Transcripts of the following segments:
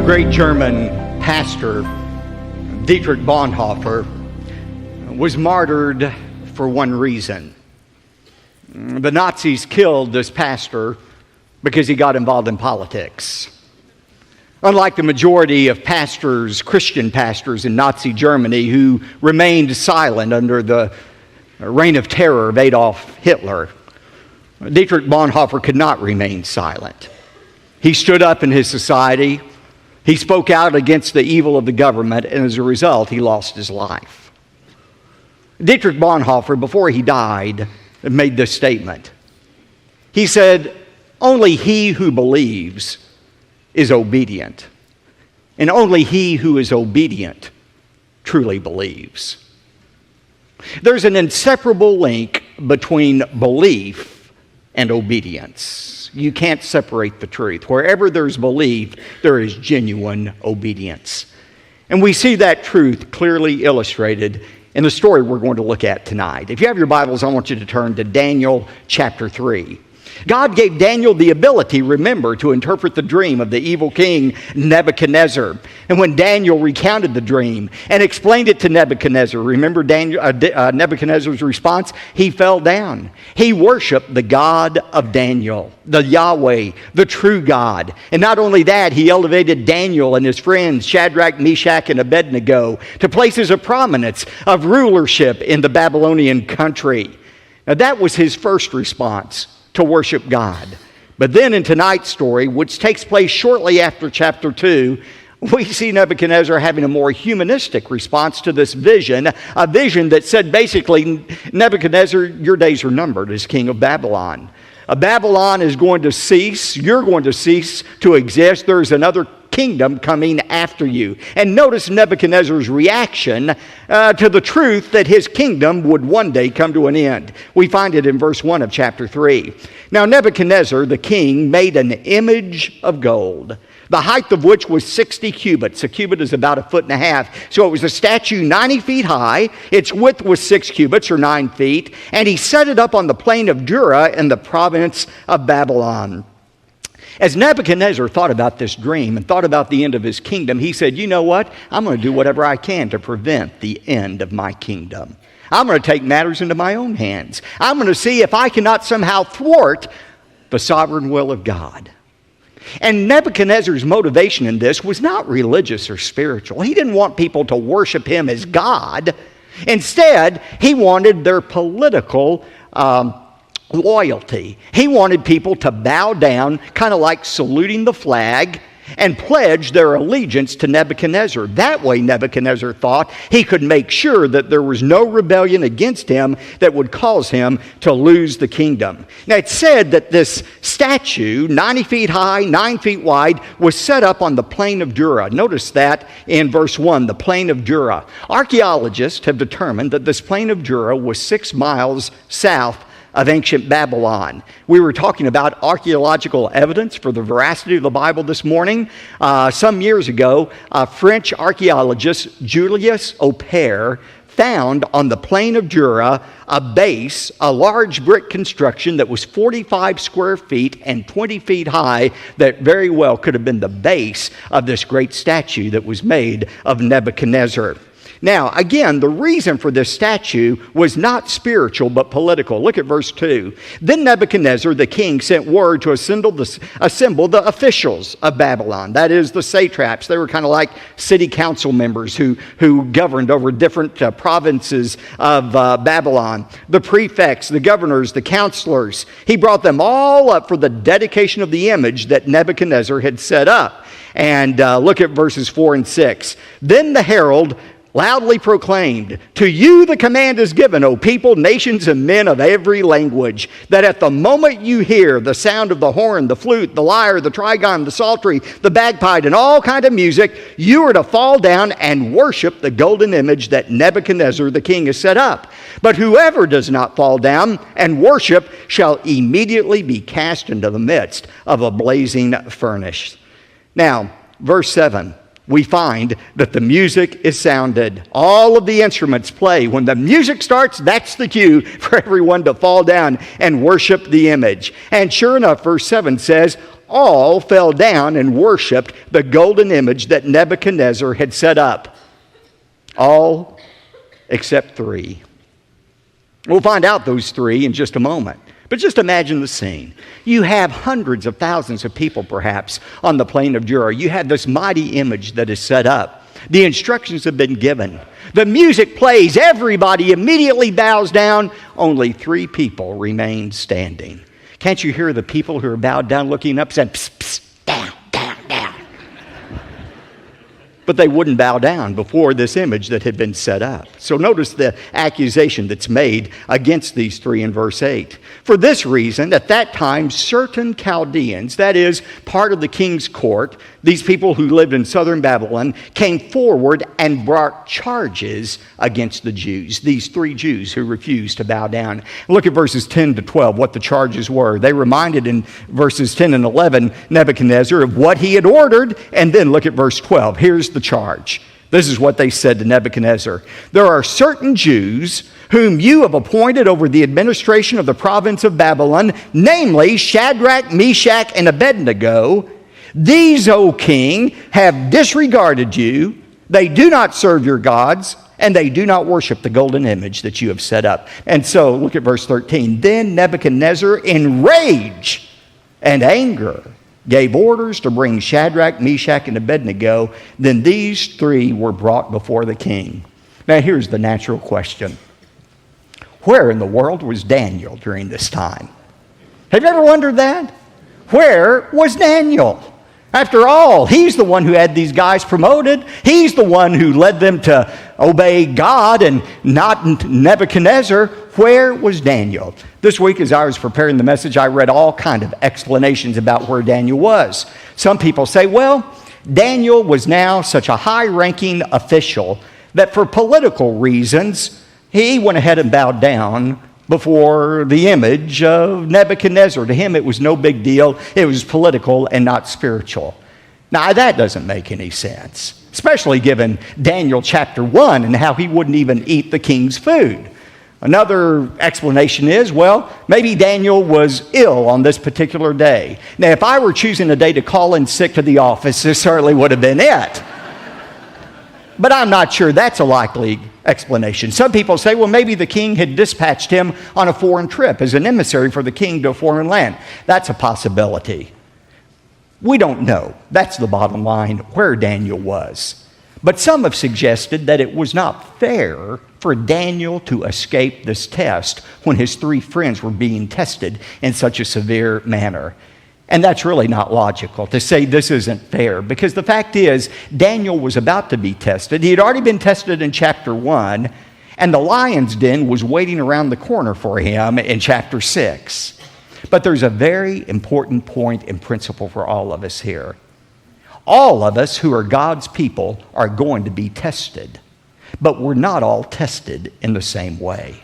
great German pastor, Dietrich Bonhoeffer, was martyred for one reason. The Nazis killed this pastor because he got involved in politics. Unlike the majority of pastors, Christian pastors in Nazi Germany who remained silent under the reign of terror of Adolf Hitler, Dietrich Bonhoeffer could not remain silent. He stood up in his society. He spoke out against the evil of the government, and as a result, he lost his life. Dietrich Bonhoeffer, before he died, made this statement. He said, "Only he who believes is obedient, and only he who is obedient truly believes." There's an inseparable link between belief and obedience. You can't separate the truth. Wherever there's belief, there is genuine obedience. And we see that truth clearly illustrated in the story we're going to look at tonight. If you have your Bibles, I want you to turn to Daniel chapter 3. God gave Daniel the ability, remember, to interpret the dream of the evil king Nebuchadnezzar. And when Daniel recounted the dream and explained it to Nebuchadnezzar, remember Nebuchadnezzar's response? He fell down. He worshiped the God of Daniel, the Yahweh, the true God. And not only that, he elevated Daniel and his friends, Shadrach, Meshach, and Abednego, to places of prominence, of rulership in the Babylonian country. Now that was his first response, to worship God. But then in tonight's story, which takes place shortly after chapter 2, we see Nebuchadnezzar having a more humanistic response to this vision, a vision that said basically, Nebuchadnezzar, your days are numbered as king of Babylon. Babylon is going to cease. You're going to cease to exist. There's another kingdom coming after you. And notice Nebuchadnezzar's reaction to the truth that his kingdom would one day come to an end. We find it in verse 1 of chapter 3. Now Nebuchadnezzar, the king, made an image of gold, the height of which was 60 cubits. A cubit is about 1.5 feet. So it was a statue 90 feet high. Its width was 6 cubits or 9 feet. And he set it up on the plain of Dura in the province of Babylon. As Nebuchadnezzar thought about this dream and thought about the end of his kingdom, he said, you know what? I'm going to do whatever I can to prevent the end of my kingdom. I'm going to take matters into my own hands. I'm going to see if I cannot somehow thwart the sovereign will of God. And Nebuchadnezzar's motivation in this was not religious or spiritual. He didn't want people to worship him as God. Instead, he wanted their political loyalty. He wanted people to bow down, kind of like saluting the flag, and pledge their allegiance to Nebuchadnezzar. That way, Nebuchadnezzar thought he could make sure that there was no rebellion against him that would cause him to lose the kingdom. Now, it's said that this statue, 90 feet high, 9 feet wide, was set up on the plain of Dura. Notice that in verse 1, the plain of Dura. Archaeologists have determined that this plain of Dura was 6 miles south of ancient Babylon. We were talking about archaeological evidence for the veracity of the Bible this morning. Some years ago, French archaeologist Julius Opère found on the plain of Dura a base, a large brick construction that was 45 square feet and 20 feet high that very well could have been the base of this great statue that was made of Nebuchadnezzar. Now, again, the reason for this statue was not spiritual, but political. Look at verse 2. Then Nebuchadnezzar, the king, sent word to assemble the officials of Babylon. That is, the satraps. They were kind of like city council members who governed over different provinces of Babylon. The prefects, the governors, the counselors. He brought them all up for the dedication of the image that Nebuchadnezzar had set up. And look at verses 4 and 6. Then the herald loudly proclaimed, "To you the command is given, O people, nations, and men of every language, that at the moment you hear the sound of the horn, the flute, the lyre, the trigon, the psaltery, the bagpipe, and all kind of music, you are to fall down and worship the golden image that Nebuchadnezzar the king has set up. But whoever does not fall down and worship shall immediately be cast into the midst of a blazing furnace." Now, verse 7. we find that the music is sounded. All of the instruments play. When the music starts, that's the cue for everyone to fall down and worship the image. And sure enough, verse 7 says, all fell down and worshiped the golden image that Nebuchadnezzar had set up. All except 3. We'll find out those 3 in just a moment. But just imagine the scene. You have hundreds of thousands of people, perhaps, on the plain of Jura. You have this mighty image that is set up. The instructions have been given. The music plays. Everybody immediately bows down. Only 3 people remain standing. Can't you hear the people who are bowed down looking up saying, psst, psst, down, down, down? But they wouldn't bow down before this image that had been set up. So notice the accusation that's made against these 3 in verse 8. For this reason, at that time, certain Chaldeans, that is, part of the king's court, these people who lived in southern Babylon, came forward and brought charges against the Jews, these 3 Jews who refused to bow down. Look at verses 10 to 12, what the charges were. They reminded in verses 10 and 11 Nebuchadnezzar of what he had ordered, and then look at verse 12. Here's the charge. This is what they said to Nebuchadnezzar. There are certain Jews whom you have appointed over the administration of the province of Babylon, namely Shadrach, Meshach, and Abednego. These, O king, have disregarded you. They do not serve your gods, and they do not worship the golden image that you have set up. And so, look at verse 13. Then Nebuchadnezzar, in rage and anger, gave orders to bring Shadrach, Meshach, and Abednego. Then these 3 were brought before the king. Now here's the natural question. Where in the world was Daniel during this time? Have you ever wondered that? Where was Daniel? After all, he's the one who had these guys promoted. He's the one who led them to obey God and not Nebuchadnezzar. Where was Daniel? This week as I was preparing the message, I read all kind of explanations about where Daniel was. Some people say, well, Daniel was now such a high-ranking official that for political reasons, he went ahead and bowed down before the image of Nebuchadnezzar. To him, it was no big deal. It was political and not spiritual. Now, that doesn't make any sense, especially given Daniel chapter 1 and how he wouldn't even eat the king's food. Another explanation is, well, maybe Daniel was ill on this particular day. Now, if I were choosing a day to call in sick to the office, this certainly would have been it. But I'm not sure that's a likely explanation. Some people say, well, maybe the king had dispatched him on a foreign trip as an emissary for the king to a foreign land. That's a possibility. We don't know. That's the bottom line, where Daniel was. But some have suggested that it was not fair for Daniel to escape this test when his 3 friends were being tested in such a severe manner. And that's really not logical to say this isn't fair, because the fact is Daniel was about to be tested. He had already been tested in chapter 1, and the lion's den was waiting around the corner for him in chapter 6. But there's a very important point and principle for all of us here. All of us who are God's people are going to be tested, but we're not all tested in the same way.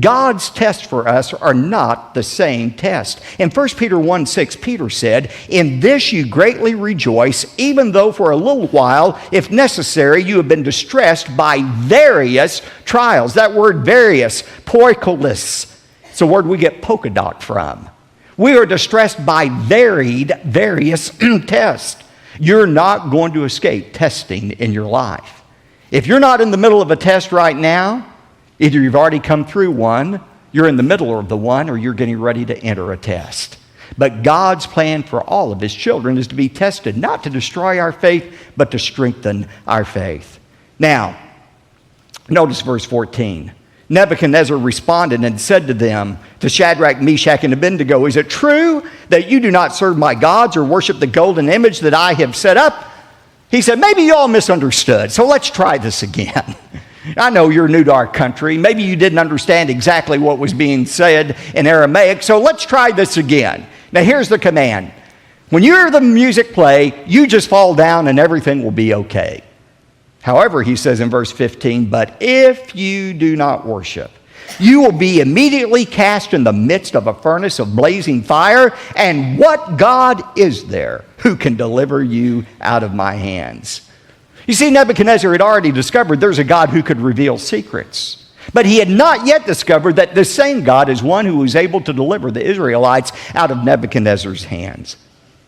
God's tests for us are not the same test. In 1 Peter 1:6, Peter said, "In this you greatly rejoice, even though for a little while, if necessary, you have been distressed by various trials." That word various, poikolis, it's a word we get polka dot from. We are distressed by various tests. You're not going to escape testing in your life. If you're not in the middle of a test right now, either you've already come through one, you're in the middle of the one, or you're getting ready to enter a test. But God's plan for all of His children is to be tested, not to destroy our faith, but to strengthen our faith. Now, notice verse 14. Nebuchadnezzar responded and said to them, to Shadrach, Meshach, and Abednego, "Is it true that you do not serve my gods or worship the golden image that I have set up?" He said, "Maybe you all misunderstood, so let's try this again." I know you're new to our country. Maybe you didn't understand exactly what was being said in Aramaic, so let's try this again. Now here's the command. When you hear the music play, you just fall down and everything will be okay. However, he says in verse 15, "But if you do not worship, You will be immediately cast in the midst of a furnace of blazing fire. And what God is there who can deliver you out of my hands? You see, Nebuchadnezzar had already discovered there's a God who could reveal secrets. But he had not yet discovered that this same God is one who was able to deliver the Israelites out of Nebuchadnezzar's hands.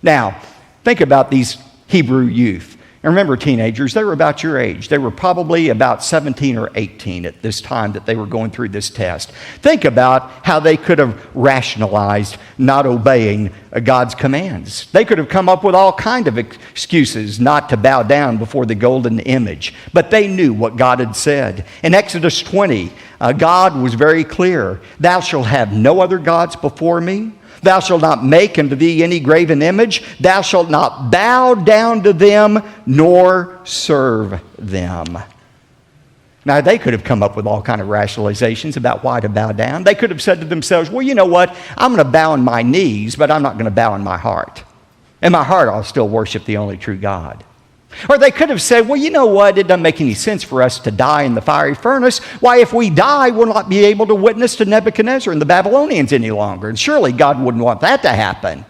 Now, think about these Hebrew youth. And remember, teenagers, they were about your age. They were probably about 17 or 18 at this time that they were going through this test. Think about how they could have rationalized not obeying God's commands. They could have come up with all kinds of excuses not to bow down before the golden image. But they knew what God had said. In Exodus 20, God was very clear. Thou shalt have no other gods before me. Thou shalt not make unto thee any graven image. Thou shalt not bow down to them, nor serve them. Now, they could have come up with all kinds of rationalizations about why to bow down. They could have said to themselves, well, you know what? I'm going to bow on my knees, but I'm not going to bow in my heart. In my heart, I'll still worship the only true God. Or they could have said, well, you know what? It doesn't make any sense for us to die in the fiery furnace. Why, if we die, we'll not be able to witness to Nebuchadnezzar and the Babylonians any longer. And surely God wouldn't want that to happen.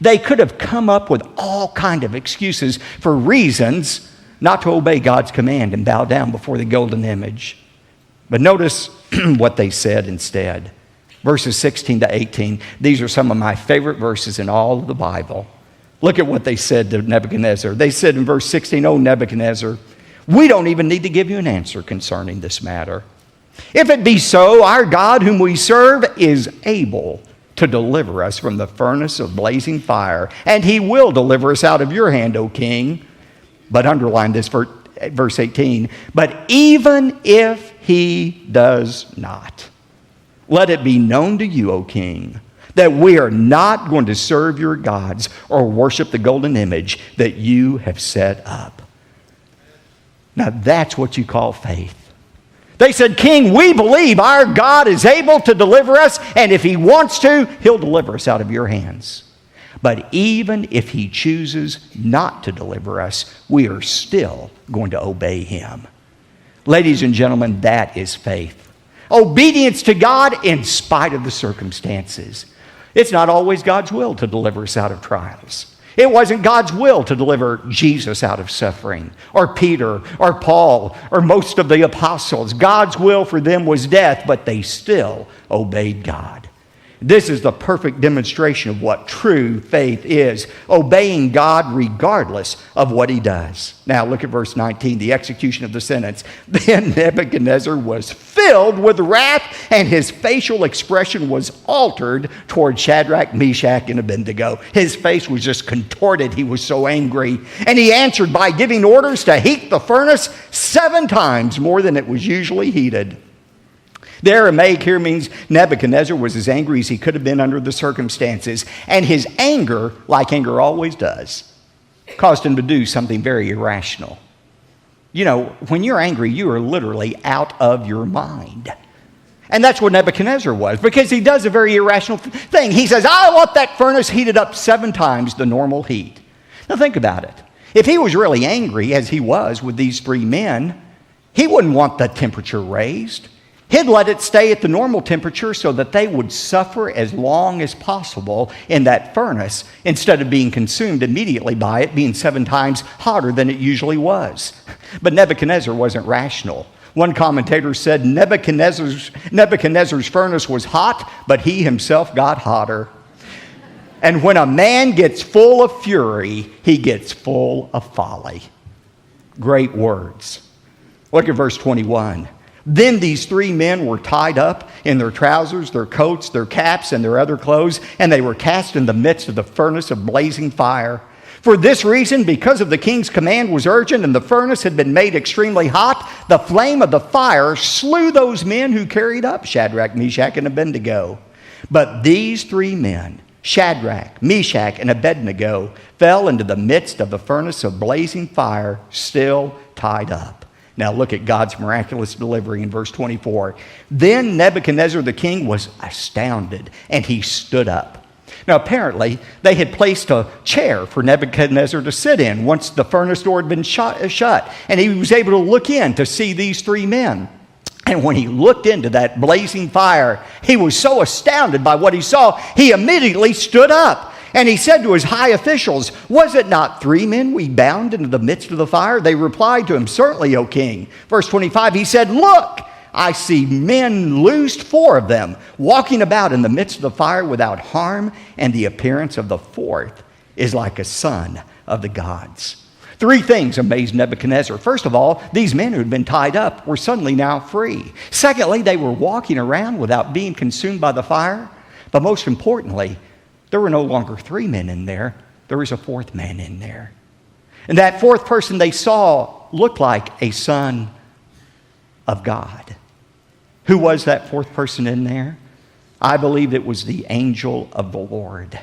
They could have come up with all kinds of excuses for reasons not to obey God's command and bow down before the golden image. But notice what they said instead. Verses 16 to 18. These are some of my favorite verses in all of the Bible. Look at what they said to Nebuchadnezzar. They said in verse 16, "O Nebuchadnezzar, we don't even need to give you an answer concerning this matter. If it be so, our God whom we serve is able to deliver us from the furnace of blazing fire, and he will deliver us out of your hand, O king." But underline this verse 18, "But even if he does not, let it be known to you, O king, that we are not going to serve your gods or worship the golden image that you have set up." Now that's what you call faith. They said, "King, we believe our God is able to deliver us, and if he wants to, he'll deliver us out of your hands. But even if he chooses not to deliver us, we are still going to obey him." Ladies and gentlemen, that is faith. Obedience to God in spite of the circumstances. It's not always God's will to deliver us out of trials. It wasn't God's will to deliver Jesus out of suffering, or Peter, or Paul, or most of the apostles. God's will for them was death, but they still obeyed God. This is the perfect demonstration of what true faith is, obeying God regardless of what he does. Now look at verse 19, the execution of the sentence. "Then Nebuchadnezzar was filled with wrath, and his facial expression was altered toward Shadrach, Meshach, and Abednego." His face was just contorted. He was so angry. And he answered by giving orders to heat the furnace 7 times more than it was usually heated. The Aramaic here means Nebuchadnezzar was as angry as he could have been under the circumstances. And his anger, like anger always does, caused him to do something very irrational. You know, when you're angry, you are literally out of your mind. And that's what Nebuchadnezzar was, because he does a very irrational thing. He says, "I want that furnace heated up 7 times the normal heat." Now think about it. If he was really angry, as he was with these 3 men, he wouldn't want the temperature raised. He'd let it stay at the normal temperature so that they would suffer as long as possible in that furnace instead of being consumed immediately by it being 7 times hotter than it usually was. But Nebuchadnezzar wasn't rational. One commentator said Nebuchadnezzar's furnace was hot, but he himself got hotter. And when a man gets full of fury, he gets full of folly. Great words. Look at verse 21. "Then these 3 men were tied up in their trousers, their coats, their caps, and their other clothes, and they were cast in the midst of the furnace of blazing fire. For this reason, because of the king's command was urgent and the furnace had been made extremely hot, the flame of the fire slew those men who carried up Shadrach, Meshach, and Abednego. But these 3 men, Shadrach, Meshach, and Abednego, fell into the midst of the furnace of blazing fire, still tied up." Now look at God's miraculous delivery in verse 24. "Then Nebuchadnezzar the king was astounded, and he stood up." Now apparently they had placed a chair for Nebuchadnezzar to sit in once the furnace door had been shut, and he was able to look in to see these 3 men. And when he looked into that blazing fire, he was so astounded by what he saw, he immediately stood up. And he said to his high officials, "Was it not 3 men we bound into the midst of the fire?" They replied to him, "Certainly, O king." Verse 25, he said, "Look, I see men loosed, 4 of them, walking about in the midst of the fire without harm, and the appearance of the 4th is like a son of the gods." 3 things amazed Nebuchadnezzar. First of all, these men who had been tied up were suddenly now free. Secondly, they were walking around without being consumed by the fire. But most importantly, there were no longer 3 men in there. There was a 4th man in there. And that 4th person they saw looked like a son of God. Who was that 4th person in there? I believe it was the angel of the Lord.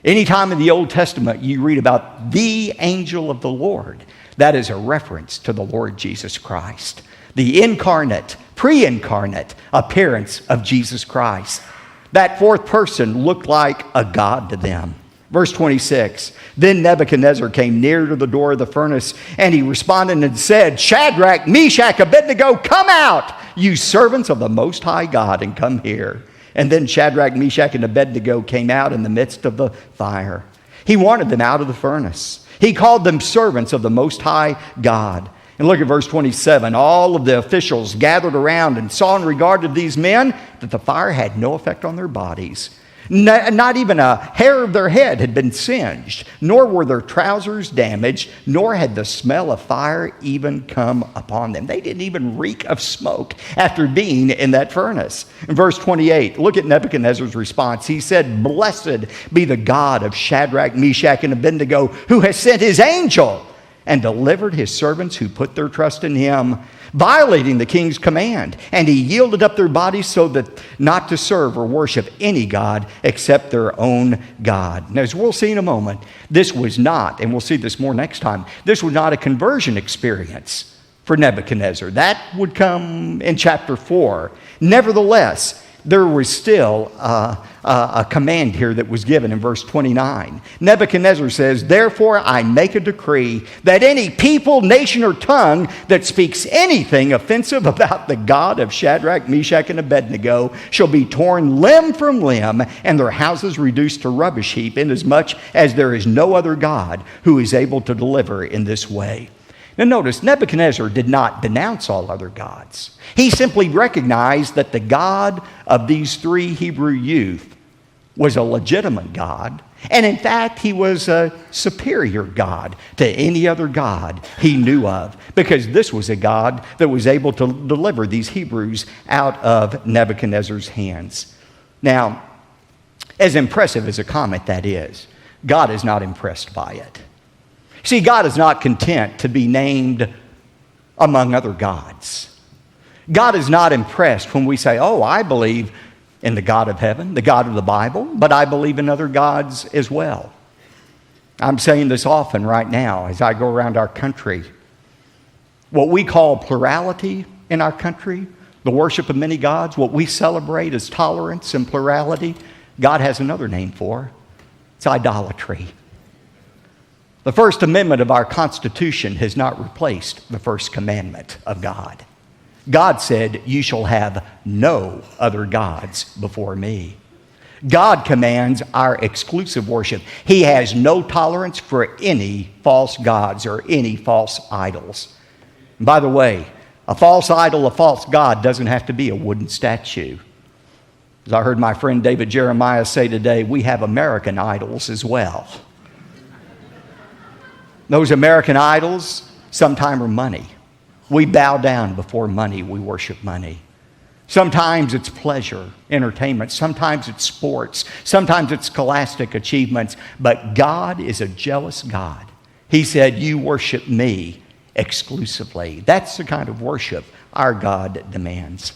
Anytime in the Old Testament you read about the angel of the Lord, that is a reference to the Lord Jesus Christ. The incarnate, pre-incarnate appearance of Jesus Christ. That 4th person looked like a god to them. Verse 26, then Nebuchadnezzar came near to the door of the furnace, and he responded and said, "Shadrach, Meshach, Abednego, come out, you servants of the Most High God, and come here." And then Shadrach, Meshach, and Abednego came out in the midst of the fire. He wanted them out of the furnace. He called them servants of the Most High God. And look at verse 27. All of the officials gathered around and saw in regard to these men that the fire had no effect on their bodies. Not even a hair of their head had been singed, nor were their trousers damaged, nor had the smell of fire even come upon them. They didn't even reek of smoke after being in that furnace. In verse 28, look at Nebuchadnezzar's response. He said, "Blessed be the God of Shadrach, Meshach, and Abednego, who has sent his angel and delivered his servants who put their trust in him, violating the king's command. And he yielded up their bodies so that not to serve or worship any god except their own God." Now, as we'll see in a moment, this was not, and we'll see this more next time, this was not a conversion experience for Nebuchadnezzar. That would come in chapter 4. Nevertheless, there was still a command here that was given in verse 29. Nebuchadnezzar says, "Therefore I make a decree that any people, nation, or tongue that speaks anything offensive about the God of Shadrach, Meshach, and Abednego shall be torn limb from limb, and their houses reduced to rubbish heap, inasmuch as there is no other God who is able to deliver in this way." Now notice, Nebuchadnezzar did not denounce all other gods. He simply recognized that the God of these 3 Hebrew youth was a legitimate God, and in fact, he was a superior God to any other God he knew of, because this was a God that was able to deliver these Hebrews out of Nebuchadnezzar's hands. Now, as impressive as a comment that is, God is not impressed by it. See, God is not content to be named among other gods. God is not impressed when we say, "Oh, I believe in the God of heaven, the God of the Bible, but I believe in other gods as well." I'm saying this often right now as I go around our country. What we call plurality in our country, the worship of many gods, what we celebrate as tolerance and plurality, God has another name for. It's idolatry. The First Amendment of our Constitution has not replaced the first commandment of God. God said, "You shall have no other gods before me." God commands our exclusive worship. He has no tolerance for any false gods or any false idols. And by the way, a false idol, a false god doesn't have to be a wooden statue. As I heard my friend David Jeremiah say today, we have American idols as well. Those American idols sometimes are money. We bow down before money. We worship money. Sometimes it's pleasure, entertainment. Sometimes it's sports. Sometimes it's scholastic achievements. But God is a jealous God. He said, "You worship me exclusively." That's the kind of worship our God demands.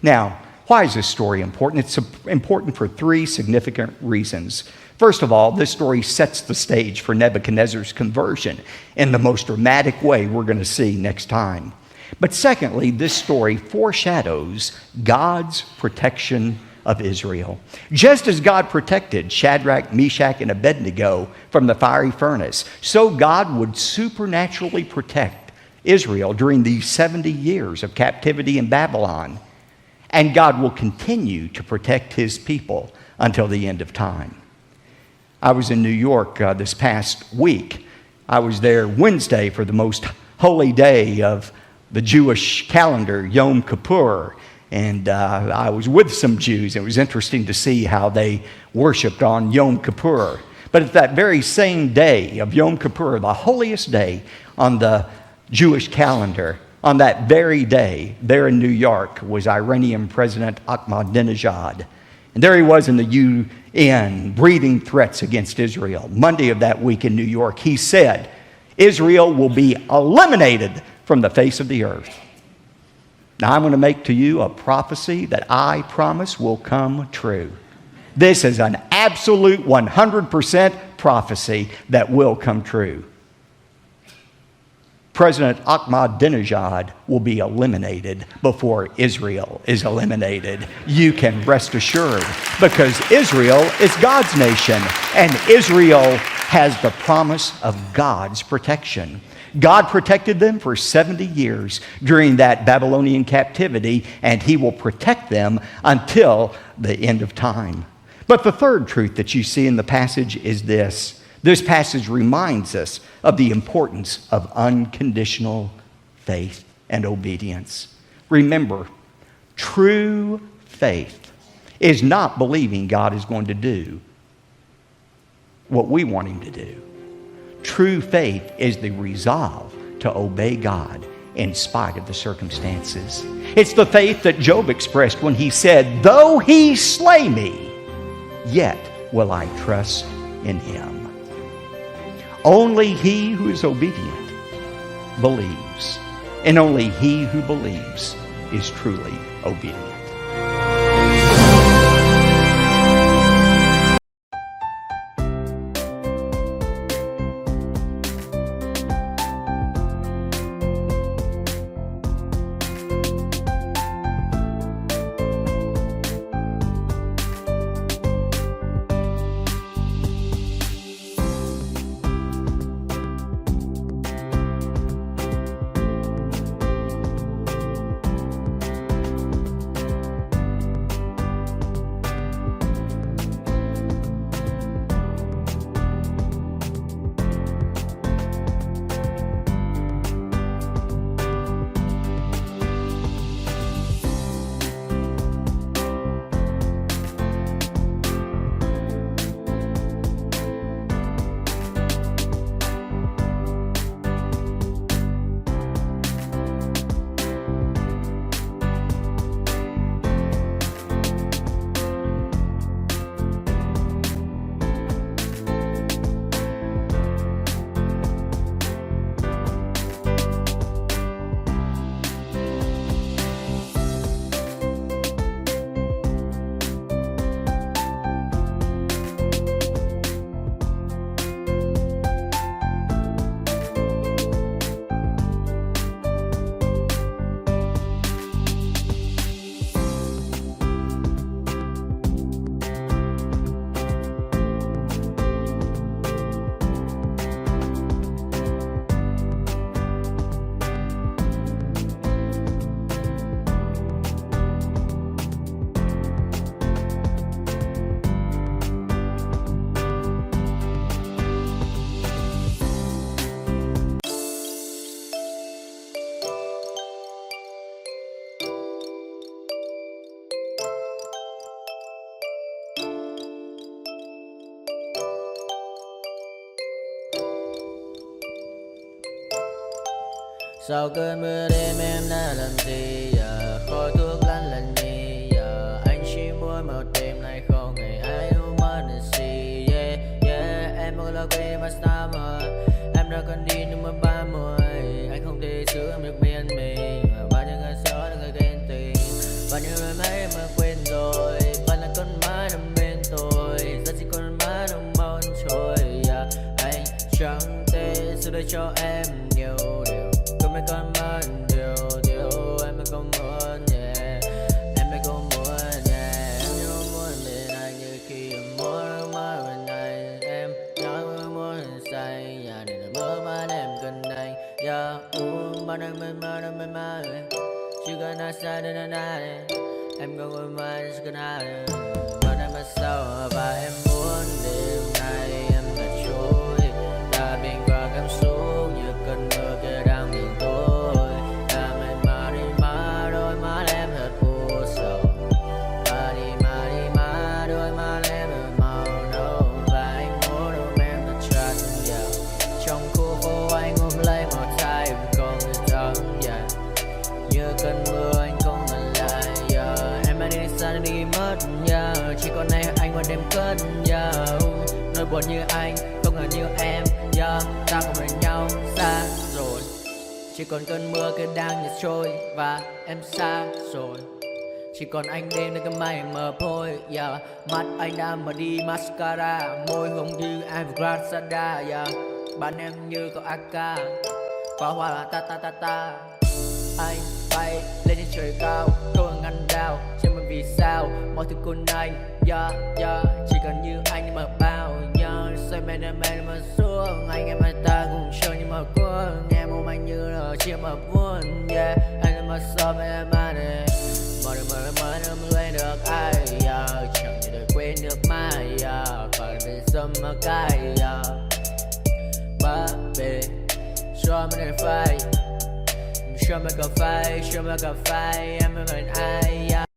Now, why is this story important? It's important for 3 significant reasons. First of all, this story sets the stage for Nebuchadnezzar's conversion in the most dramatic way we're going to see next time. But secondly, this story foreshadows God's protection of Israel. Just as God protected Shadrach, Meshach, and Abednego from the fiery furnace, so God would supernaturally protect Israel during these 70 years of captivity in Babylon. And God will continue to protect his people until the end of time. I was in New York this past week. I was there Wednesday for the most holy day of the Jewish calendar, Yom Kippur. And I was with some Jews. It was interesting to see how they worshiped on Yom Kippur. But at that very same day of Yom Kippur, the holiest day on the Jewish calendar, on that very day, there in New York, was Iranian President Ahmadinejad. And there he was in the UN, breathing threats against Israel. Monday of that week in New York, he said, Israel will be eliminated from the face of the earth. Now, I'm going to make to you a prophecy that I promise will come true. This is an absolute 100% prophecy that will come true. President Ahmadinejad will be eliminated before Israel is eliminated. You can rest assured, because Israel is God's nation, and Israel has the promise of God's protection. God protected them for 70 years during that Babylonian captivity, and he will protect them until the end of time. But the third truth that you see in the passage is this. This passage reminds us of the importance of unconditional faith and obedience. Remember, true faith is not believing God is going to do what we want him to do. True faith is the resolve to obey God in spite of the circumstances. It's the faith that Job expressed when he said, though he slay me, yet will I trust in him. Only he who is obedient believes, and only he who believes is truly obedient. Sau cơn mưa đêm em đã làm gì giờ? Khói thuốc lăn lần nhì giờ. Anh chỉ muốn một đêm này không ngày ai humanity. Yeah, yeah, em muốn là quê mà sao mà em đã còn đi nhưng mà 30. Anh không thể giữ em được bên mình. Bao nhiêu ngày gió được người ghen tình, bao nhiêu lời mấy em mà quên rồi. Bạn là con mái nằm bên tôi, giờ chỉ con mái nằm mòn trôi. Yeah, anh chẳng thể giữ được cho em nhiều điều. Mấy con mơ điều em mới không muốn, yeah. Em mới không muốn, yeah. Em như muốn bên anh như khi em muốn mơ bên anh. Em nói muốn say, yeah. Để mơ mà em cần anh, yeah. Bao đang mê mơ đang mê mơ chỉ cần nói sai đến nơi này em không ngồi mãi chỉ cần ai mà em mất sâu và em muốn đêm nay em là trôi đã bên qua cảm xúc như cơn mưa kia đang miền tối đã mệt mà đi mà đôi má em thật u sầu và đi mà đôi má em thật màu nâu và anh muốn ôm em thật chặt vào trong khu phố anh ôm lấy một tay còn người thắng dài như cơn mưa anh không ngần lại em anh đi xa đi mất chỉ còn này anh qua đêm cất nỗi buồn như anh không ngờ như em ta không bên nhau xa rồi chỉ còn cơn mưa kia đang nhạt trôi và em xa rồi chỉ còn anh đêm nơi cơn mây mờ phôi mắt anh đã mở đi mascara môi hồng như Ammerica bạn em như có AK và hoa là ta anh bay lên trên trời cao không ngăn đau cho mình vì sao mọi thứ của anh chỉ cần như anh nhưng mà bao xoay men mà xuống anh em ta cùng chơi nhưng mà cuốn nghe mong anh như là chia mà buồn anh là mà sao em mà này mà đừng lên được ai chẳng thể quên được mai phải bị sớm mà cay baby cho mình phải show me cà phê em là mình ai